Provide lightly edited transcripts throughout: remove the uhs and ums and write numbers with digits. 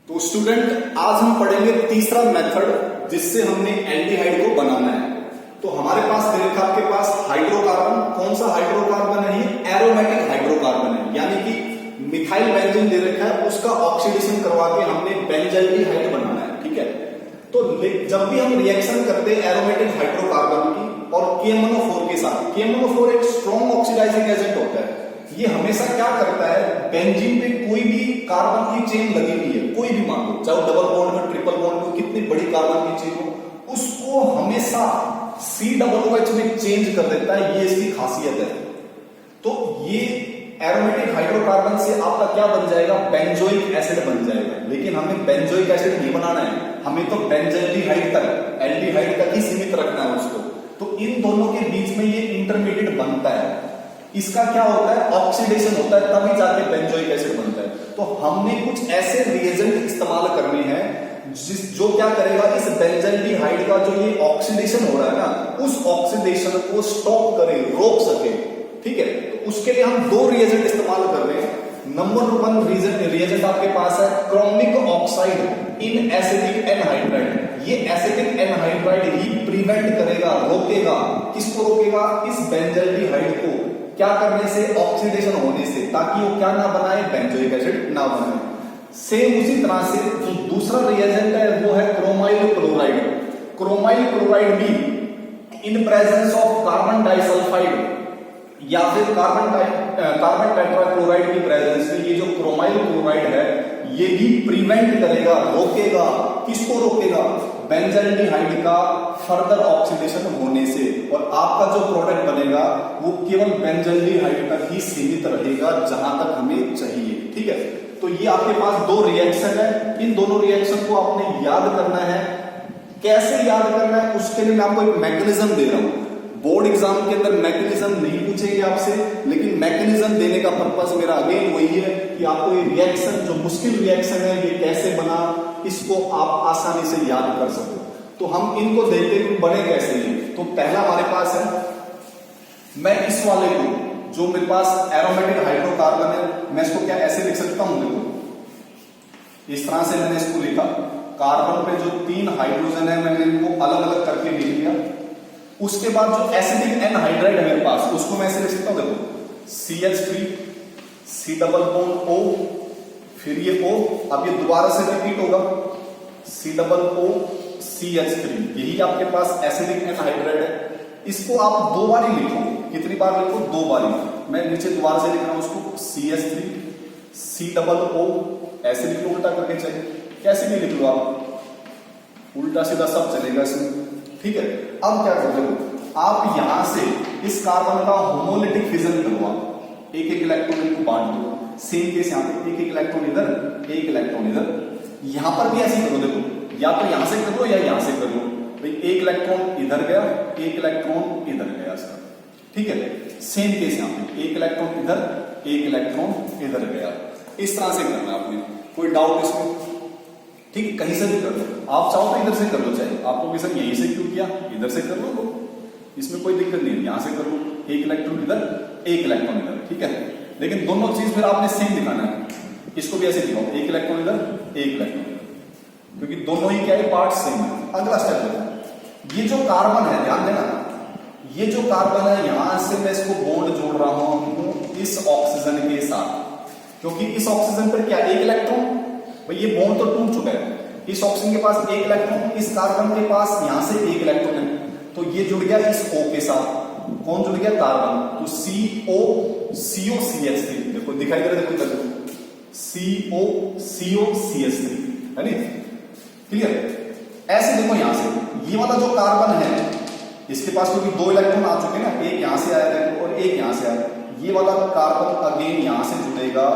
तो स्टूडेंट आज हम पढ़ेंगे तीसरा मेथड जिससे हमने एल्डिहाइड को बनाना है। तो हमारे पास दे रखा आपके पास हाइड्रोकार्बन, कौन सा हाइड्रोकार्बन है? ये एरोमेटिक हाइड्रोकार्बन है, यानी कि मिथाइल बेंजीन दे रखा है, उसका ऑक्सीडेशन करवा के हमने बेंजल्डिहाइड बनाना है। ठीक है, तो जब भी हम रिएक्शन करते हैं एरोमेटिक हाइड्रोकार्बन की और KMnO4 के साथ, KMnO4 एक स्ट्रॉन्ग ऑक्सीडाइजिंग एजेंट होता है। ये हमेशा क्या करता है, बेंजीन पे कोई भी कार्बन की चेन लगी हुई है, कोई भी मान लो, चाहे डबल बॉन्ड में, ट्रिपल बॉन्ड में, कितनी बड़ी कार्बन की चेन हो, उसको हमेशा COOH में चेंज कर देता है। ये इसकी खासियत है। तो ये एरोमेटिक हाइड्रोकार्बन से आपका क्या बन जाएगा? बेंजोइक एसिड बन जाएगा। लेकिन हमें बेंजोइक एसिड नहीं बनाना है, हमें तो बेंजल्डिहाइड तक, एल्डिहाइड तक ही सीमित रखना है उसको। तो इन दोनों के बीच में ये इंटरमीडिएट बनता है, इसका क्या होता है? ऑक्सीडेशन होता है, तभी जाके बेंजोइक एसिड बनता है। तो हमने कुछ ऐसे रिएजेंट इस्तेमाल करने हैं जो क्या करेगा, इस बेंजल्डिहाइड का जो ये ऑक्सीडेशन हो रहा है ना, उस ऑक्सीडेशन को स्टॉप करे, रोक सके। ठीक है, तो उसके लिए हम दो रिएजेंट इस्तेमाल कर रहे हैं। नंबर 1 रिएजेंट आपके पास है क्रोमिक ऑक्साइड इन एसिटिक एनहाइड्राइड। ये एसिटिक एनहाइड्राइड ही प्रिवेंट करेगा, रोकेगा। किसको रोकेगा? इस बेंजल्डिहाइड को क्या करने से? ऑक्सीडेशन होने से, ताकि वो क्या ना बनाए, बेंजोइक एसिड ना बनाए। सेम उसी तरह से जो दूसरा रिएजेंट है वो है क्रोमाइल क्लोराइड। क्रोमाइल क्लोराइड भी in presence of carbon disulphide या फिर कार्बन टेट्राक्लोराइड की प्रेजेंस में, ये जो क्रोमाइल क्लोराइड है ये भी प्रिवेंट करेगा, रोकेगा। किसको रोकेगा? बेंजल्डिहाइड का फर्दर ऑक्सीडेशन होने से। और आपका जो प्रोडक्ट बनेगा वो केवल बेंजल्डिहाइड तक ही सीमित रहेगा, जहां तक हमें चाहिए। ठीक है, तो ये आपके पास दो रिएक्शन है। इन दोनों रिएक्शन को आपने याद करना है। कैसे याद करना है, उसके लिए मैं आपको एक मैकेनिज्म दे रहा हूं। बोर्ड एग्जाम के अंदर मैकेनिज्म नहीं पूछेंगे आपसे, लेकिन मैकेनिज्म देने का पर्पस मेरा अगेन वही है कि आपको ये रिएक्शन, जो मुश्किल रिएक्शन है, ये कैसे बना, इसको आप आसानी से याद कर सको। तो हम इनको देखते हैं बने कैसे हैं। तो पहला हमारे पास है, मैं इस वाले को, जो मेरे पास एरोमेटिक हाइड्रोकार्बन है, मैं इसको क्या ऐसे लिख सकता हूं? देखो इस तरह से मैंने इसको लिखा। कार्बन पे जो 3 हाइड्रोजन है मैंने इनको अलग अलग करके लिख दिया। उसके बाद जो एसिडिक एनहाइड्राइड है मेरे पास, उसको मैं ऐसे लिख सकता हूं। देखो CH3 C double bond O, फिर ये O, अब ये दोबारा से रिपीट होगा, C डबल O CH3। यही आपके पास एसिडिक एनहाइड्राइड है। इसको आप 2 बार ही लिखो। कितनी बार लिखो? 2 बार ही। मैं नीचे दोबारा से लिख रहा हूं उसको CH3 C डबल O, ऐसे लिख लो, उल्टा करके चाहिए, कैसे भी लिख लो आप, उल्टा सीधा सब चलेगा इसमें। ठीक है, अब क्या करोगे? आप यहां से इस कार्बन का होमोलिटिक फिजन करवा, एक एक इलेक्ट्रॉन को बांट दो। सेम केस यहां पे, एक एक इलेक्ट्रॉन इधर, एक इलेक्ट्रॉन इधर। यहां पर भी ऐसे करो। देखो, या तो यहां से करो या यहां से करो। भाई एक इलेक्ट्रॉन इधर गया, एक इलेक्ट्रॉन इधर गया इसका। ठीक है, सेम केस यहां पे, एक इलेक्ट्रॉन इधर, एक इलेक्ट्रॉन इधर गया। इस तरह से करना है आपने। कोई डाउट इसमें? ठीक है, कहीं से भी कर लो। आप चाहो तो इधर से कर लो, चाहे आपको भी सर यहीं से क्यों किया, इधर से कर लो, इसमें कोई दिक्कत नहीं है। यहां से कर लो, एक इलेक्ट्रॉन इधर, एक इलेक्ट्रॉन इधर। ठीक है, लेकिन दोनों चीज फिर आपने सेम दिखाना है। इसको भी ऐसे दिखाओ, एक इलेक्ट्रॉन इधर, एक इलेक्ट्रॉन इधर, क्योंकि दोनों ही क्या है, पार्ट सेम है। अगला स्टेप देखो, ये जो कार्बन है, ध्यान देना, ये जो कार्बन है, यहां से मैं इसको बॉन्ड जोड़ रहा हूं इस ऑक्सीजन के साथ, क्योंकि इस ऑक्सीजन पर क्या, एक इलेक्ट्रॉन, भाई ये बॉन्ड तो टूट चुका है। इस ऑक्सीजन के पास एक इलेक्ट्रॉन, इस कार्बन के पास यहां से एक इलेक्ट्रॉन है, तो ये जुड़ गया इस O के साथ। कौन जुड़ गया? कार्बन। तो CO CH3, देखो दिखाई दे रहा है, देखो CO CH3 है नी? क्लियर? ऐसे देखो यहां से ये वाला जो कार्बन है, इसके पास क्योंकि 2 इलेक्ट्रॉन आ चुके हैं ना, एक यहां से आया देखो और एक यहां से आया। ये वाला कार्बन अगेन यहां से जुड़ेगा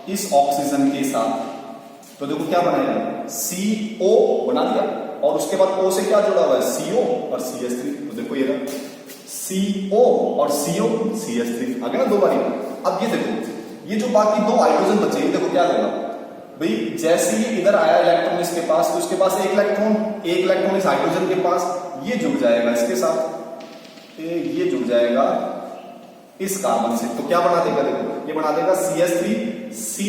इस ऑक्सीजन के साथ। तो देखो क्या बनाएगा, CO बना दिया, और उसके बाद O से क्या जुड़ा हुआ है, CO और CH3। तो देखो ये रहा CO और CO CH3 आ गया ना 2 बारी। अब ये देखो, ये जो बाकी 2 हाइड्रोजन बचे, देखो क्या होगा भाई, जैसे ही इधर आया इलेक्ट्रॉन इसके पास, तो उसके पास एक इलेक्ट्रॉन इस हाइड्रोजन के पास, ये जुड़ जाएगा इसके साथ, ये जुड़ जाएगा इस कार्बन से। तो क्या बना देगा? देखो ये बना देगा CH3 C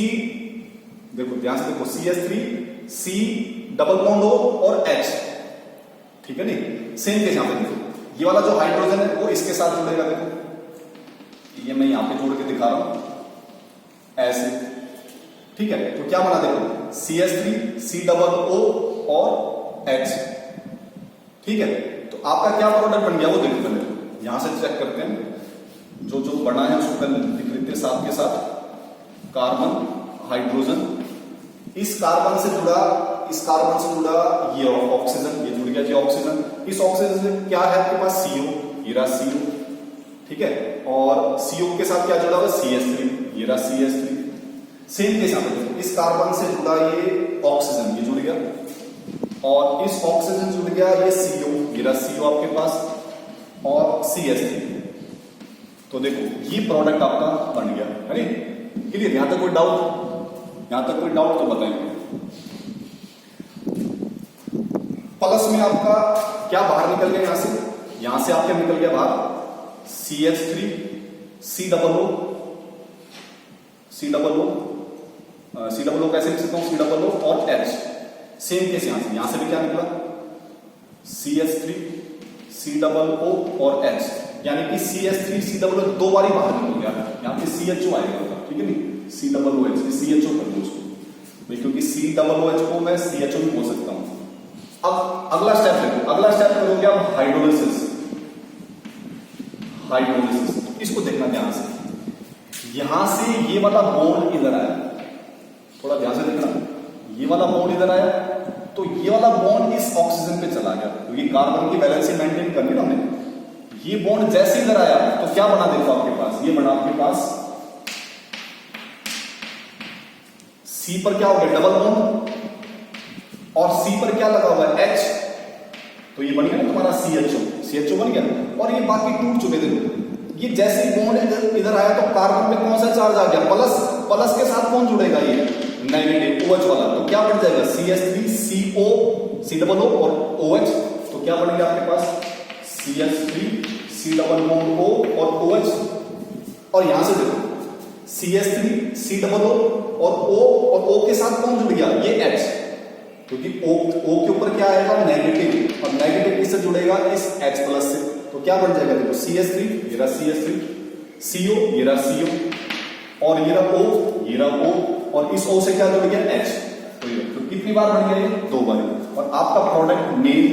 देखो ध्यान से देखो, CH3 C double bond O और H, ठीक है नहीं। सेम केस यहां पे देखो, ये वाला जो हाइड्रोजन है वो इसके साथ जुड़ेगा। देखो ये मैं यहां पे जोड़ के दिखा रहा हूं ऐसे, ठीक है। तो क्या बना देखो, CH3 C डबल O और H, ठीक है। तो आपका क्या प्रोडक्ट बन गया वो देखो पहले, यहां से चेक करते हैं। जो जो बना है उसको पहले लिख लेते हैं साथ के साथ, कार्बन हाइड्रोजन, इस कार्बन से जुड़ा ये ऑक्सीजन, ये जुड़ गया जी ऑक्सीजन। इस ऑक्सीजन से क्या है आपके पास, CO, ये रहा CO, ठीक है। और CO के साथ क्या जुड़ा हुआ, CH3, ये रहा CH3। सेम के साथ इस कार्बन से जुड़ा ये ऑक्सीजन, ये जुड़ गया, और इस ऑक्सीजन जुड़ गया ये CO, ये रहा CO आपके पास, और CH3। तो देखो ये प्रोडक्ट आपका बन गया, है नहीं। क्लियर? यहां तक कोई डाउट? यहां तक कोई डाउट तो बताएंगे। प्लस में आपका क्या बाहर निकल गया, यहां से आपके निकल गया बाहर CH3 C डबल O कैसे लिख सकता हूं, C डबल O और H। सेम केस यहां से भी क्या निकला, CH3 C डबल O और H, यानी कि CH3 C डबल O दो बार बाहर निकल गया। यहां पे CHO आएगा, ठीक है नहीं, C double O H, CHO कर दो उसको भाई, क्योंकि C डबल O H को मैं CHO भी बोल सकता हूं। अब अगला स्टेप देखो, अगला स्टेप करोगे आप हाइड्रोलिसिस। इसको देखना ध्यान से, यहां से ये वाला बॉन्ड इधर आया, थोड़ा ध्यान से देखना, ये वाला बॉन्ड इधर आया, तो ये वाला बॉन्ड इस ऑक्सीजन पे चला गया, क्योंकि कार्बन की वैलेंसी मेंटेन करनी ना हमने। ये बॉन्ड जैसे इधर आया तो क्या बना देखो आपके पास, ये बना आपके पास C पर क्या हो गया, डबल बॉन्ड, और C पर क्या लगा हुआ है, H, तो ये बन गया ना तुम्हारा CHO बन गया। और ये बाकी टूट चुके, देखो ये जैसे ही बॉन्ड इधर आया तो कार्बन पे कौन सा चार्ज आ गया, प्लस के साथ कौन जुड़ेगा, ये नेगेटिव OH वाला। तो क्या बन जाएगा, CH3 CO C double O और OH, तो क्या बनेगा आपके पास CH3 C double bond O और OH। और यहां से देखो CH3 C डबल O और O के साथ कौन जुड़ गया, ये H, क्योंकि O के ऊपर क्या आएगा, नेगेटिव, और नेगेटिव किससे जुड़ेगा, इस H प्लस से। तो क्या बन जाएगा देखो, CH3, ये रहा CH3, CO, ये रहा CO, और ये रहा O, ये रहा O, और इस O से क्या जुड़ गया, H। तो कितनी बार बन गया, ये दो बार। और आपका प्रोडक्ट मेन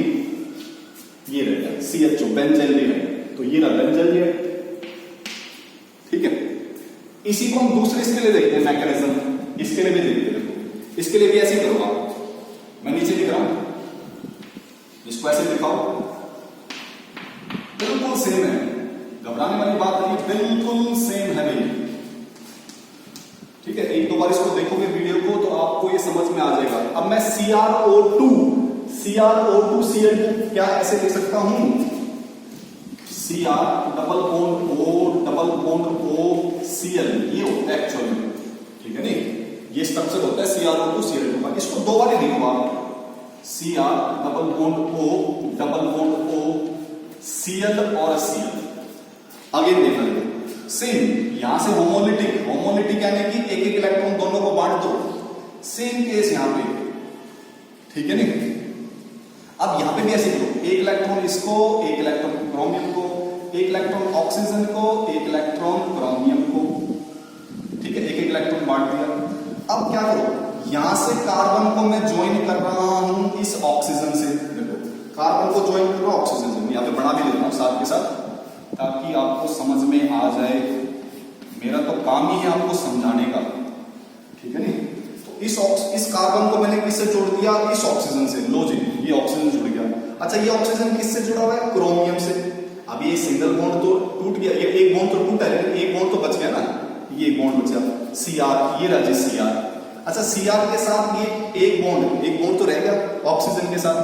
ये रहेगा CHO, बेंजेलिन है, तो ये रहा बेंजेलिन, ठीक है। इसी को हम दूसरे इसके लिए देखते हैं मैकेनिज्म, इसके लिए भी देखते हैं। देखो इसके लिए भी ऐसे करो आप, मैं नीचे लिख रहा हूं, इसको ऐसे दिखाओ, बिल्कुल सेम है, घबराने वाली बात नहीं, बिल्कुल सेम है भाई, ठीक है। एक दो बार इसको देखोगे वीडियो को तो आपको ये समझ में आ जाएगा। अब मैं CrO2 Cl2 क्या ऐसे लिख सकता हूं, Cr double bond O double bond O Cl, ये होता है एक्चुअल में, ठीक है नहीं, ये स्ट्रक्चर होता है CrO2 Cl2 का। इसको दो बार ही लिखो आप, Cr double bond O double bond O Cl और Cl। अगेन देखना सेम, यहां से होमोलिटिक यानी कि एक एक इलेक्ट्रॉन दोनों को बांट दो, सेम केस यहां पे, ठीक है नहीं। अब यहां पे भी ऐसे करो, एक इलेक्ट्रॉन इसको, एक इलेक्ट्रॉन क्रोमियम को, एक इलेक्ट्रॉन ऑक्सीजन को, एक इलेक्ट्रॉन क्रोमियम को, ठीक है, एक एक इलेक्ट्रॉन बांट दिया। अब क्या करो, यहां से कार्बन को मैं ज्वाइन कर रहा हूं इस ऑक्सीजन से, देखो कार्बन को ज्वाइन कर रहा हूं ऑक्सीजन से, यहां पे बना भी देता हूं साथ के साथ, ताकि आपको समझ में आ जाए। मेरा तो काम ही है आपको समझाने का, ठीक है नहीं। तो इस कार्बन को मैंने किससे जोड़ दिया, इस ऑक्सीजन से, लो जी ये ऑक्सीजन जुड़ गया। अच्छा ये ऑक्सीजन किससे जुड़ा हुआ है, क्रोमियम से। अब ये सिंगल बॉन्ड तो टूट गया, ये एक बॉन्ड तो टूटा है, लेकिन एक बॉन्ड तो बच गया ना, ये एक बॉन्ड बचा, Cr, ये रहा Cr। अच्छा Cr के साथ ये एक बॉन्ड तो रह गया ऑक्सीजन के साथ,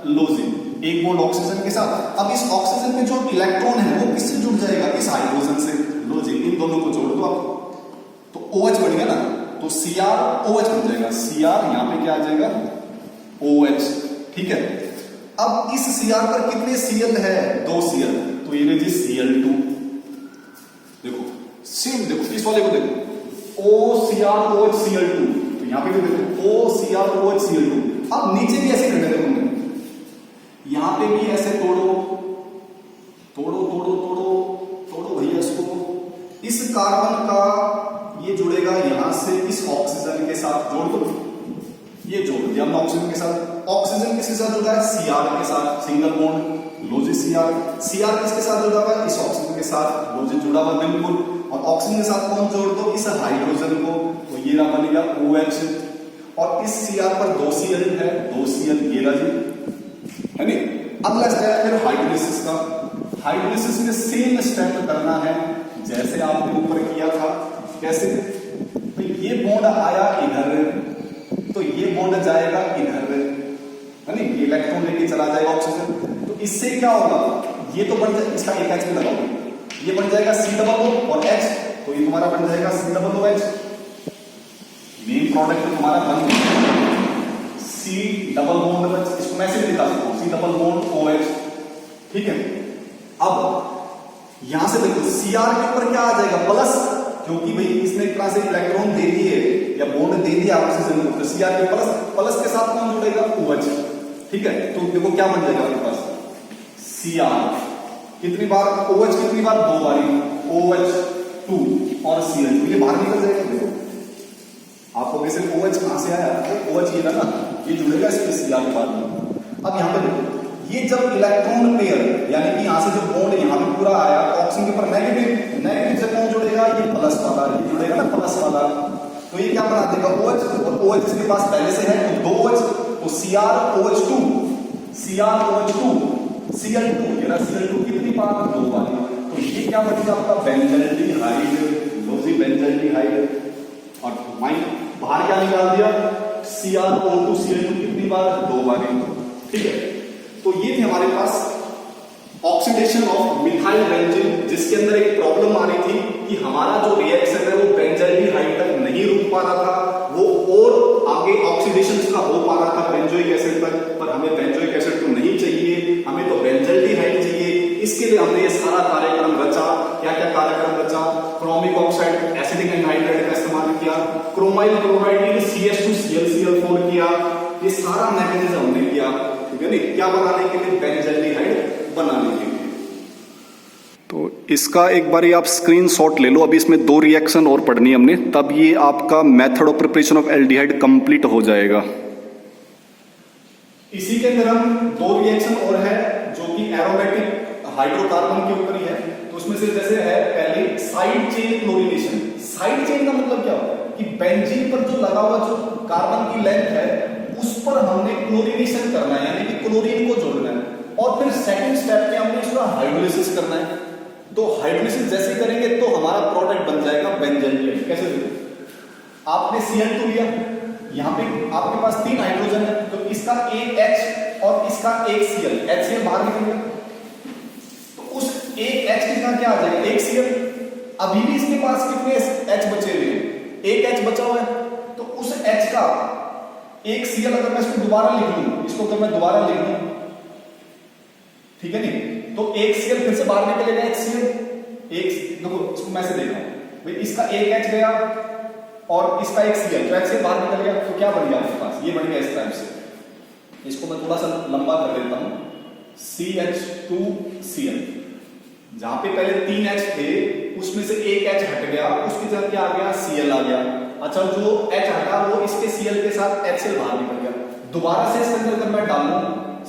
लो जी एक बॉन्ड ऑक्सीजन के साथ। अब इस ऑक्सीजन में जो इलेक्ट्रॉन है वो किससे जुड़ जाएगा, इस हाइड्रोजन से, लो जी इन दोनों को जोड़ दो आप, तो OH बन गया ना, तो CrOH बन जाएगा। Cr यहां पे क्या आ जाएगा, OH, ठीक है। अब इस Cr पर कितने Cl है, 2 Cl, तो ये जी Cl2। देखो सेम, देखो इस वाले को देखो, OCrOH Cl2, तो तो यहाँ पे भी देखो OCr2OHCl2। अब नीचे भी ऐसे करने देखो, यहां पे भी ऐसे तोड़ो तोड़ो तोड़ो तोड़ो तोड़ो भैया इसको। इस कार्बन का ये जुड़ेगा यहां से इस ऑक्सीजन के साथ, जोड़ दो, ये जोड़ दिया हमने ऑक्सीजन के साथ। ऑक्सीजन किसके साथ जुड़ा है? Cr के साथ, सिंगल बॉन्ड लो जी Cr। Cr किसके साथ जुड़ा हुआ है? इस ऑक्सीजन के साथ, लो जी जुड़ा हुआ बिल्कुल। और ऑक्सीजन के साथ कौन जोड़ दो? इस हाइड्रोजन को, तो ये रहा बनेगा OH। और इस Cr पर 2 Cl है, 2 Cl ये रहा जी, है नी। अगला स्टेप फिर हाइड्रोलिसिस का। हाइड्रोलिसिस में सेम स्टेप करना है जैसे आपने ऊपर किया था। कैसे? तो ये बॉन्ड आया इधर, तो ये बॉन्ड जाएगा इधर, है नी, ये इलेक्ट्रॉन लेके चला जाएगा ऑक्सीजन। तो इससे क्या होगा? ये तो बन जाए, इसका एक H भी लगाओ, ये बन जाएगा C डबल O और H, तो ये तुम्हारा बन जाएगा C double O H। Main product तो तुम्हारा बन गया C डबल बॉन्ड, इसको मैं ऐसे लिखा सकता हूं C डबल बॉन्ड OH। ठीक है, अब यहां से देखो Cr के ऊपर क्या आ जाएगा? प्लस, क्योंकि भाई इसने एक तरह से इलेक्ट्रॉन दे दिए या बॉन्ड दे दिया ऑक्सीजन को, तो Cr के प्लस, प्लस के साथ कौन जुड़ेगा? OH। ठीक है, तो देखो क्या बन जाएगा आपके पास? Cr कितनी बार? OH कितनी बार? 2 बारी, OH2 और Cl2, ये बाहर निकल जाएगा। देखो आपको वैसे OH कहां से आया? OH ये ना, ये जुड़ेगा इस Cr के बाद में। अब यहां पे देखो, ये जब इलेक्ट्रॉन पेयर यानी कि यहां से जो बॉन्ड यहां पे पूरा आया, ऑक्सीजन के ऊपर नेगेटिव, नेगेटिव से कौन जुड़ेगा? ये प्लस वाला, ये जुड़ेगा ना प्लस वाला। तो ये क्या बना देगा? OH, और OH इसके पास पहले से है तो 2 OH, तो CrOH2, CrOH2, Cl2, ये ना Cl2 कितनी बार? 2 बार। तो ये क्या बनेगा आपका? बेंजल्डिहाइड, लो जी बेंजल्डिहाइड। और माइन बाहर क्या निकाल दिया? CrO2 Cl2 कितनी बार? 2 बार। ठीक है, तो ये थे हमारे पास ऑक्सीडेशन ऑफ मिथाइल बेंजीन, जिसके अंदर एक प्रॉब्लम आ रही थी कि हमारा जो रिएक्शन है वो बेंजल्डिहाइड तक नहीं रुक पा रहा था, वो और आगे ऑक्सीडेशन का हो पा रहा था बेंजोइक एसिड तक, पर हमें बेंजोइक एसिड तो नहीं चाहिए, हमें तो बेंजल्डिहाइड चाहिए। इसके लिए हमने ये सारा कार्यक्रम रचा। क्या क्या कार्यक्रम रचा? क्रोमिक ऑक्साइड एसिडिक एनहाइड्राइड का इस्तेमाल किया, क्रोमाइल क्लोराइड CH2Cl किया, ये सारा मैकेनिज्म हमने किया। ठीक है, नहीं क्या बनाने के लिए? बेंजल्डिहाइड बनाने के लिए। तो इसका एक बार आप स्क्रीनशॉट ले लो। अभी इसमें 2 रिएक्शन और पढ़नी है हमने, तब ये आपका method of preparation of aldehyde complete हो जाएगा। इसी के अंदर हम 2 रिएक्शन और है जो कि एरोमेटिक हाइड्रोकार्बन के ऊपर ही है। तो उसमें से जैसे है पहले side chain chlorination. Side chain का मतलब क्या होता है? कि बेंजीन पर जो लगा हुआ जो कार्बन की लेंथ है उस पर हमने क्लोरीनेशन करना है, यानी कि क्लोरीन को जोड़ना है। और फिर सेकंड स्टेप में हमने इसका हाइड्रोलिसिस करना है। तो हाइड्रोलिसिस जैसे करेंगे तो हमारा प्रोडक्ट बन जाएगा बेंजल्डिहाइड। कैसे देखो, आपने Cl2 लिया, यहां पे आपके पास 3 हाइड्रोजन है, तो इसका एक H और इसका एक Cl, HCl बाहर निकल गया, तो उस एक H के साथ क्या आ जाएगा? एक Cl। अभी भी इसके पास कितने H बचे हुए हैं? एक H बचा हुआ है, तो उस H का एक Cl अगर मैं इसको दोबारा लिख लूं, इसको अगर मैं दोबारा लिख लूं, ठीक है नहीं, तो एक Cl फिर से बाहर निकलेगा, एक Cl, एक देखो इसको मैं से देख रहा हूं भाई, इसका एक H गया और इसका एक Cl, तो H बाहर निकल गया, तो क्या बन गया आपके पास? ये बन गया इस टाइप से। इसको मैं थोड़ा सा लंबा कर देता हूं, CH2Cl। जहां पे पहले 3 H थे उसमें से एक H हट गया, उसकी जगह क्या आ गया? Cl आ गया। अच्छा, जो H हटा वो इसके Cl के साथ HCl बाहर निकल गया। दोबारा से इसके अंदर मैं डालूं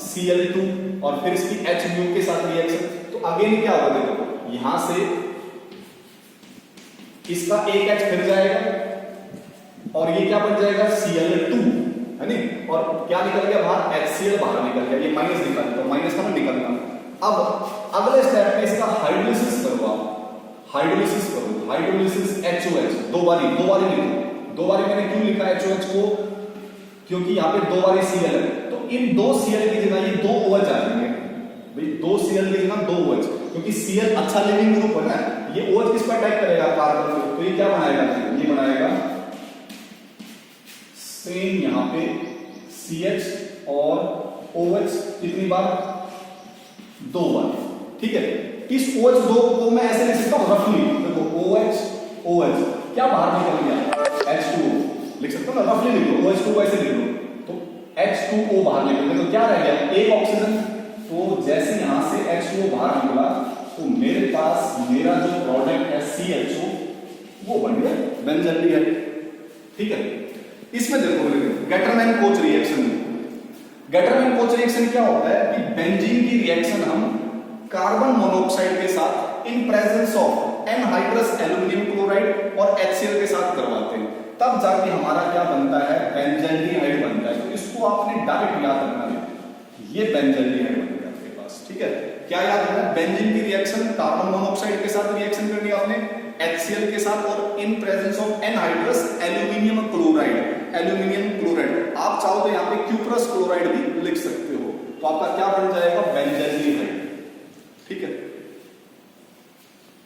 Cl2 और फिर इसकी H ग्रुप के साथ रिएक्शन, तो अगेन क्या होगा? देखो यहां से इसका एक H फिर जाएगा और ये क्या बन जाएगा? Cl2, है नहीं, और क्या निकल गया बाहर? HCl बाहर निकल गया। ये माइनस निकल, तो माइनस का निकलना। अब अगले स्टेप में इसका हाइड्रोलिसिस करो आप, हाइड्रोलिसिस करो, हाइड्रोलिसिस HOH, दो बारी लिखो। 2 बारी मैंने क्यों लिखा HOH को? क्योंकि यहाँ पे 2 बारी Cl है, तो इन 2 Cl की जगह ये 2 OH आ जाएंगे भाई, 2 Cl की जगह 2 OH, क्योंकि Cl अच्छा लिविंग ग्रुप है ना, ये OH किस पर अटैक करेगा? कार्बन पे, तो ये क्या बनाएगा? ये बनाएगा सेम यहाँ पे CH और OH कितनी बार? 2 बार। ठीक है, इस OH2 को मैं ऐसे लिख सकता हूं रफली, देखो OH OH क्या बाहर निकल गया? H2O, लिख सकते हो ना, रफली लिख लो, OH2 ऐसे लिख लो, तो H2O बाहर निकलेगा, तो क्या रह गया, एक ऑक्सीजन। तो जैसे यहां से H2O बाहर निकला, तो मेरे पास मेरा जो प्रोडक्ट है CHO वो बन गया बेंजल्डिहाइड। ठीक है, इसमें देखो गैटरमैन कोच रिएक्शन में, गैटरमैन कोच रिएक्शन क्या होता है कि बेंजीन की रिएक्शन हम कार्बन मोनोऑक्साइड के साथ in presence of anhydrous aluminium chloride और HCl के साथ करवाते हैं, तब जाके हमारा क्या बनता है, बेंजल्डिहाइड बनता है। तो इसको आपने डायरेक्ट याद रखना है, ये बेंजल्डिहाइड बन गया आपके पास। ठीक है, क्या याद रखना है, बेंजीन की रिएक्शन कार्बन मोनोऑक्साइड के साथ रिएक्शन करनी है आपने HCl के साथ और in presence of anhydrous aluminium chloride, aluminium chloride. आप चाहो तो यहाँ पे क्यूप्रस क्लोराइड भी लिख सकते हो, तो आपका क्या बन जाएगा, बेंजल्डिहाइड। ठीक है।